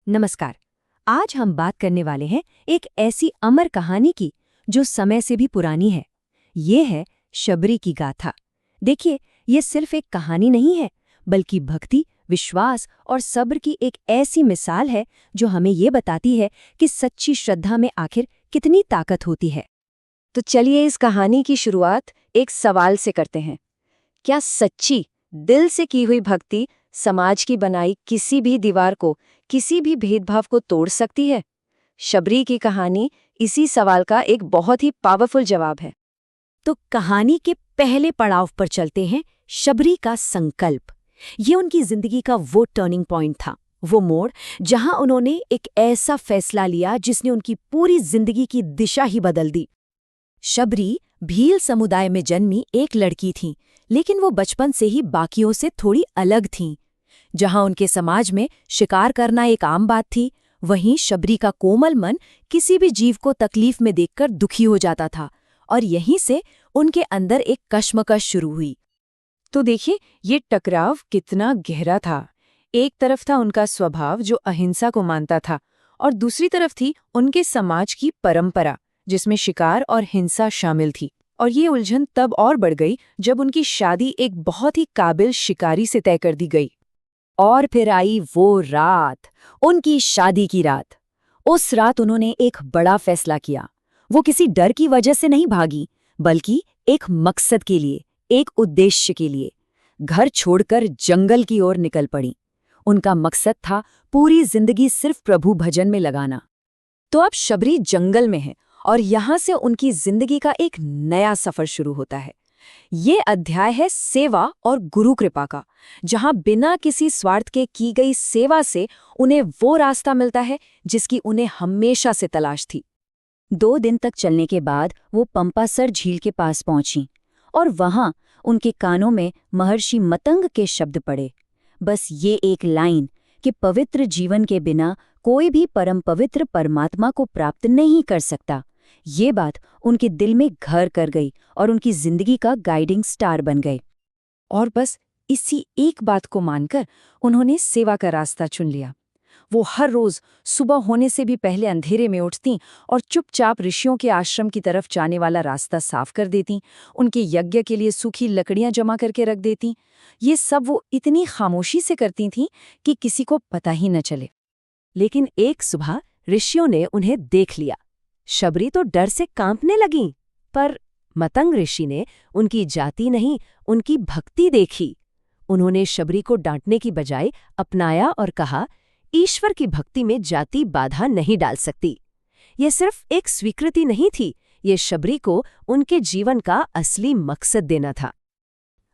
नमस्कार। आज हम बात करने वाले हैं एक ऐसी अमर कहानी की जो समय से भी पुरानी है। ये है शबरी की गाथा। देखिए, ये सिर्फ एक कहानी नहीं है, बल्कि भक्ति, विश्वास और सब्र की एक ऐसी मिसाल है जो हमें ये बताती है कि सच्ची श्रद्धा में आखिर कितनी ताकत होती है। तो चलिए इस कहानी की शुरुआत एक सवाल से करते हैं। क्या सच्ची, दिल से की हुई भक्ति समाज की बनाई किसी भी दीवार को, किसी भी भेदभाव को तोड़ सकती है? शबरी की कहानी इसी सवाल का एक बहुत ही पावरफुल जवाब है। तो कहानी के पहले पड़ाव पर चलते हैं, शबरी का संकल्प। ये उनकी जिंदगी का वो टर्निंग पॉइंट था, वो मोड़ जहां उन्होंने एक ऐसा फैसला लिया जिसने उनकी पूरी जिंदगी की दिशा ही बदल दी। शबरी भील समुदाय में जन्मी एक लड़की थीं, लेकिन वो बचपन से ही बाकियों से थोड़ी अलग थीं। जहां उनके समाज में शिकार करना एक आम बात थी, वहीं शबरी का कोमल मन किसी भी जीव को तकलीफ में देखकर दुखी हो जाता था, और यहीं से उनके अंदर एक कश्मकश शुरू हुई। तो देखिए, ये टकराव कितना गहरा था। एक तरफ था उनका स्वभाव जो अहिंसा को मानता था, और दूसरी तरफ थी उनके समाज की परंपरा जिसमें शिकार और हिंसा शामिल थी। और ये उलझन तब और बढ़ गई जब उनकी शादी एक बहुत ही काबिल शिकारी से तय कर दी गई। और फिर आई वो रात, उनकी शादी की रात। उस रात उन्होंने एक बड़ा फैसला किया। वो किसी डर की वजह से नहीं भागी, बल्कि एक मकसद के लिए, एक उद्देश्य के लिए घर छोड़कर जंगल की ओर निकल पड़ी। उनका मकसद था पूरी जिंदगी सिर्फ प्रभु भजन में लगाना। तो अब शबरी जंगल में है, और यहां से उनकी जिंदगी का एक नया सफर शुरू होता है। ये अध्याय है सेवा और गुरु कृपा का, जहां बिना किसी स्वार्थ के की गई सेवा से उन्हें वो रास्ता मिलता है जिसकी उन्हें हमेशा से तलाश थी। 2 दिन तक चलने के बाद वो पंपासर झील के पास पहुंची, और वहां उनके कानों में महर्षि मतंग के शब्द पड़े। बस ये एक लाइन कि पवित्र जीवन के बिना कोई भी परम पवित्र परमात्मा को प्राप्त नहीं कर सकता। ये बात उनके दिल में घर कर गई और उनकी जिंदगी का गाइडिंग स्टार बन गए। और बस इसी एक बात को मानकर उन्होंने सेवा का रास्ता चुन लिया। वो हर रोज सुबह होने से भी पहले अंधेरे में उठतीं और चुपचाप ऋषियों के आश्रम की तरफ जाने वाला रास्ता साफ कर देतीं, उनके यज्ञ के लिए सूखी लकड़ियां जमा करके रख देतीं। ये सब वो इतनी खामोशी से करती थीं कि किसी को पता ही न चले। लेकिन एक सुबह ऋषियों ने उन्हें देख लिया। शबरी तो डर से कांपने लगी, पर मतंग ऋषि ने उनकी जाति नहीं, उनकी भक्ति देखी। उन्होंने शबरी को डांटने की बजाय अपनाया और कहा, ईश्वर की भक्ति में जाति बाधा नहीं डाल सकती। ये सिर्फ एक स्वीकृति नहीं थी, ये शबरी को उनके जीवन का असली मकसद देना था।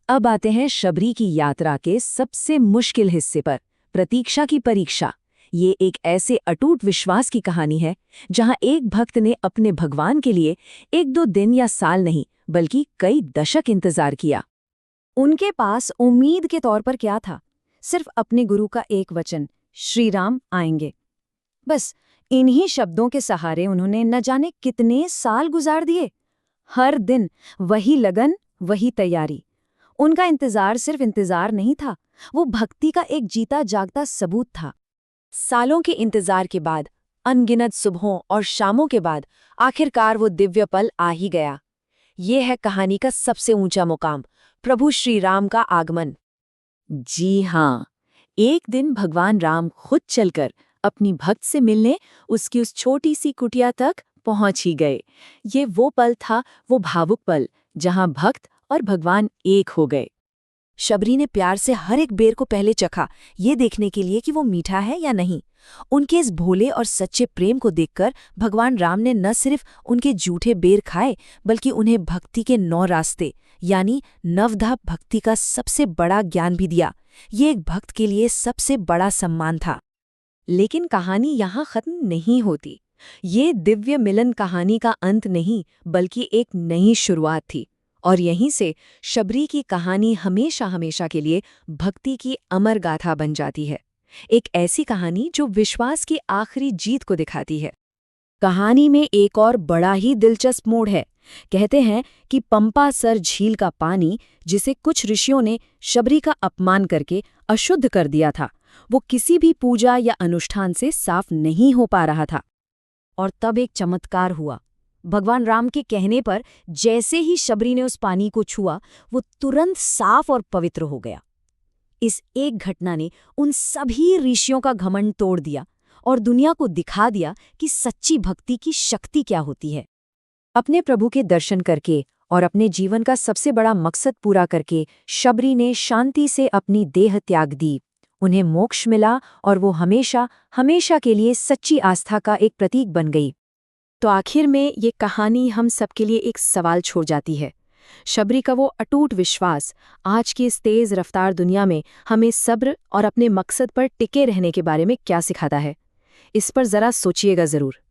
अब आते हैं शबरी की यात्रा के सबसे मुश्किल हिस्से पर, प्रतीक्षा की परीक्षा। ये एक ऐसे अटूट विश्वास की कहानी है जहां एक भक्त ने अपने भगवान के लिए 1-2 दिन या साल नहीं, बल्कि कई दशक इंतजार किया। उनके पास उम्मीद के तौर पर क्या था? सिर्फ अपने गुरु का एक वचन, श्री राम आएंगे। बस इन्हीं शब्दों के सहारे उन्होंने न जाने कितने साल गुजार दिए। हर दिन वही लगन, वही तैयारी। उनका इंतजार सिर्फ इंतजार नहीं था, वो भक्ति का एक जीता जागता सबूत था। सालों के इंतजार के बाद, अनगिनत सुबहों और शामों के बाद आखिरकार वो दिव्य पल आ ही गया। ये है कहानी का सबसे ऊंचा मुकाम, प्रभु श्री राम का आगमन। जी हाँ, एक दिन भगवान राम खुद चलकर अपनी भक्त से मिलने उसकी उस छोटी सी कुटिया तक पहुंच ही गए। ये वो पल था, वो भावुक पल, जहां भक्त और भगवान एक हो गए। शबरी ने प्यार से हर एक बेर को पहले चखा, ये देखने के लिए कि वो मीठा है या नहीं। उनके इस भोले और सच्चे प्रेम को देखकर भगवान राम ने न सिर्फ उनके जूठे बेर खाए, बल्कि उन्हें भक्ति के 9 रास्ते यानी नवधा भक्ति का सबसे बड़ा ज्ञान भी दिया। ये एक भक्त के लिए सबसे बड़ा सम्मान था। लेकिन कहानी यहाँ खत्म नहीं होती। ये दिव्य मिलन कहानी का अंत नहीं, बल्कि एक नई शुरुआत थी। और यहीं से शबरी की कहानी हमेशा हमेशा के लिए भक्ति की अमर गाथा बन जाती है। एक ऐसी कहानी जो विश्वास की आखिरी जीत को दिखाती है। कहानी में एक और बड़ा ही दिलचस्प मोड़ है। कहते हैं कि पंपासर झील का पानी, जिसे कुछ ऋषियों ने शबरी का अपमान करके अशुद्ध कर दिया था, वो किसी भी पूजा या अनुष्ठान से साफ नहीं हो पा रहा था। और तब एक चमत्कार हुआ। भगवान राम के कहने पर जैसे ही शबरी ने उस पानी को छुआ, वो तुरंत साफ और पवित्र हो गया। इस एक घटना ने उन सभी ऋषियों का घमंड तोड़ दिया और दुनिया को दिखा दिया कि सच्ची भक्ति की शक्ति क्या होती है। अपने प्रभु के दर्शन करके और अपने जीवन का सबसे बड़ा मकसद पूरा करके शबरी ने शांति से अपनी देह त्याग दी। उन्हें मोक्ष मिला और वो हमेशा हमेशा के लिए सच्ची आस्था का एक प्रतीक बन गई। तो आखिर में ये कहानी हम सबके लिए एक सवाल छोड़ जाती है। शबरी का वो अटूट विश्वास आज की इस तेज रफ्तार दुनिया में हमें सब्र और अपने मकसद पर टिके रहने के बारे में क्या सिखाता है? इस पर जरा सोचिएगा जरूर।